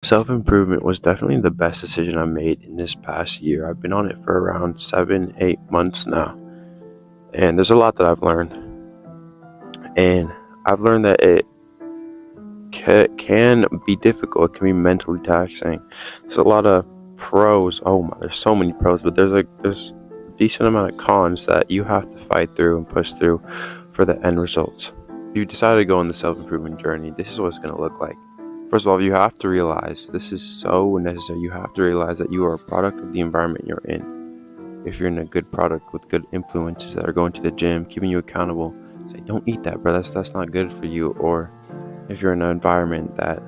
Self-improvement was definitely the best decision I made in this past year. I've been on it for around 7, 8 months now, and there's a lot that I've learned. And I've learned that it can be difficult. It can be mentally taxing. There's a lot of pros. Oh my, there's so many pros, but there's a decent amount of cons that you have to fight through and push through for the end results. If you decide to go on the self-improvement journey, this is what it's going to look like. First of all, you have to realize this is so necessary. You have to realize that you are a product of the environment you're in. If you're in a good product with good influences that are going to the gym, keeping you accountable, say, don't eat that, bro. That's not good for you. Or if you're in an environment that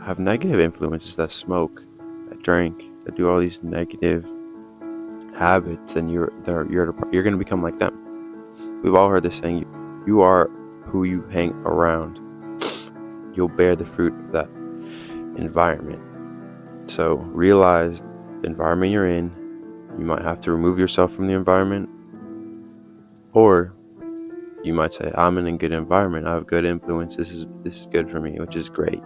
have negative influences, that smoke, that drink, that do all these negative habits, then you're going to become like them. We've all heard this saying: you are who you hang around. You'll bear the fruit of that environment. So realize the environment you're in. You might have to remove yourself from the environment, or you might say, I'm in a good environment. I have good influence. This is good for me, which is great.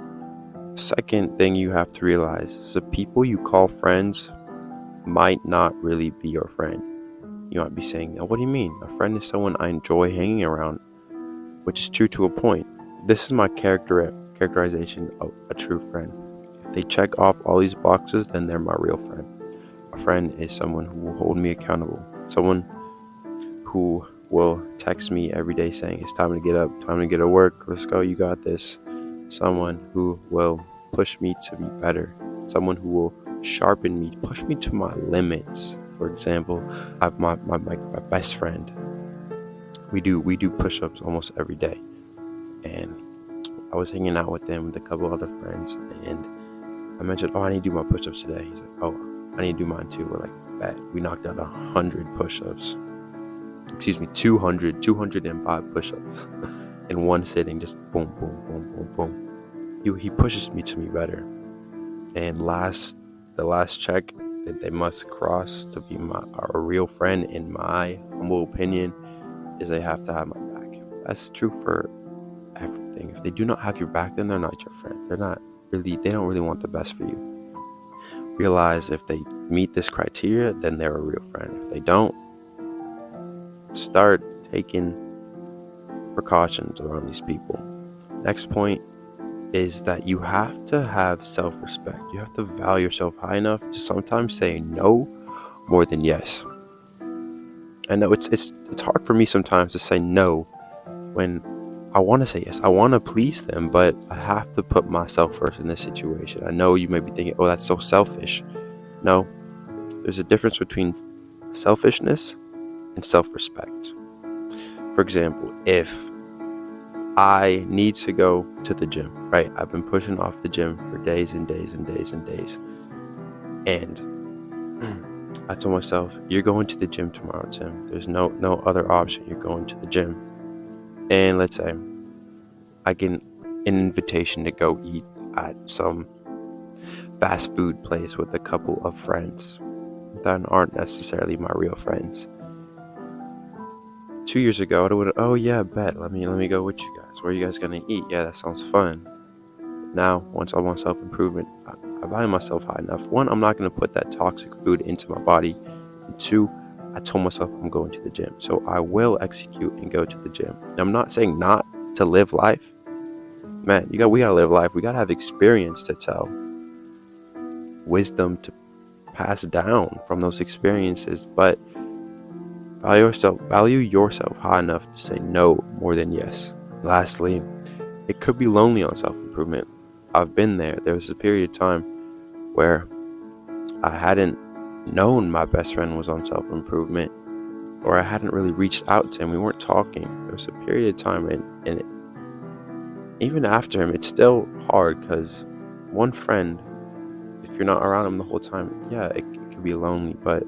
Second thing you have to realize is the people you call friends might not really be your friend. You might be saying, oh, what do you mean? A friend is someone I enjoy hanging around, which is true to a point. This is my characterization of a true friend. If they check off all these boxes, then they're my real friend. A friend is someone who will hold me accountable. Someone who will text me every day saying, it's time to get up, time to get to work, let's go, you got this. Someone who will push me to be better. Someone who will sharpen me, push me to my limits. For example, I have my best friend. We do push-ups almost every day. And I was hanging out with him with a couple other friends, and I mentioned, I need to do my push-ups today. He's like, oh, I need to do mine too. We're like, bet. We knocked out 100 push-ups. 205 push-ups in one sitting. Just boom, boom, boom, boom, boom. He pushes me to be better. And the last check that they must cross to be a real friend, in my humble opinion, is they have to have my back. That's true for everything. If they do not have your back, then they're not your friend. They don't really want the best for you. Realize if they meet this criteria, then they're a real friend. If they don't, start taking precautions around these people. Next point is that you have to have self-respect. You have to value yourself high enough to sometimes say no more than yes. I know it's hard for me sometimes to say no when I want to say yes. I want to please them, but I have to put myself first in this situation. I know you may be thinking, oh, that's so selfish. No, there's a difference between selfishness and self-respect. For example, if I need to go to the gym, right? I've been pushing off the gym for days and days and days and days. And I told myself, you're going to the gym tomorrow, Tim. There's no other option. You're going to the gym. And let's say I get an invitation to go eat at some fast food place with a couple of friends that aren't necessarily my real friends. 2 years ago, I would have, oh yeah, bet, let me go with you guys. Where are you guys gonna eat? Yeah, that sounds fun. Now, once I want self-improvement, I value myself high enough. One, I'm not gonna put that toxic food into my body. And two, I told myself I'm going to the gym, so I will execute and go to the gym. And I'm not saying not to live life. Man, we gotta live life. We gotta have experience to tell, wisdom to pass down from those experiences, but value yourself high enough to say no more than yes. Lastly, it could be lonely on self-improvement. I've been there. There was a period of time where I hadn't known my best friend was on self-improvement, or I hadn't really reached out to him. We weren't talking. There was a period of time, and even after him, it's still hard because one friend, if you're not around him the whole time, yeah, it can be lonely, but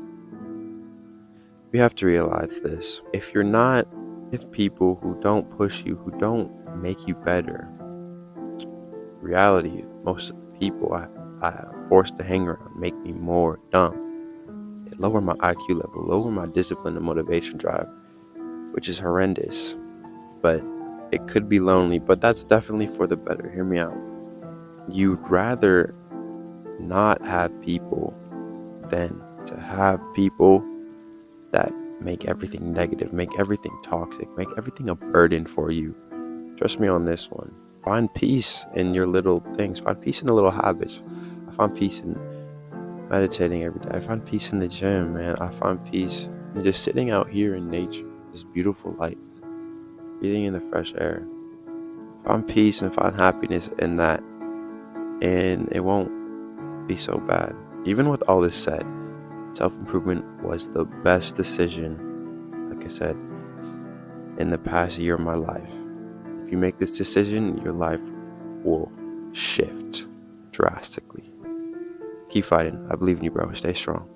you have to realize this. If you're not with people who don't push you, who don't make you better, reality, most of the people I forced to hang around make me more dumb. It lower my IQ level, lower my discipline and motivation drive, which is horrendous. But it could be lonely, but that's definitely for the better. Hear me out. you'd rather not have people than to have people that make everything negative, make everything toxic, make everything a burden for you. Trust me on this one. Find peace in your little things. Find peace in the little habits. I find peace in meditating every day. I find peace in the gym, man. I find peace in just sitting out here in nature, this beautiful light, breathing in the fresh air. Find peace and find happiness in that, and it won't be so bad. Even with all this said, self-improvement was the best decision, like I said, in the past year of my life. If you make this decision, your life will shift drastically. Keep fighting. I believe in you, bro. Stay strong.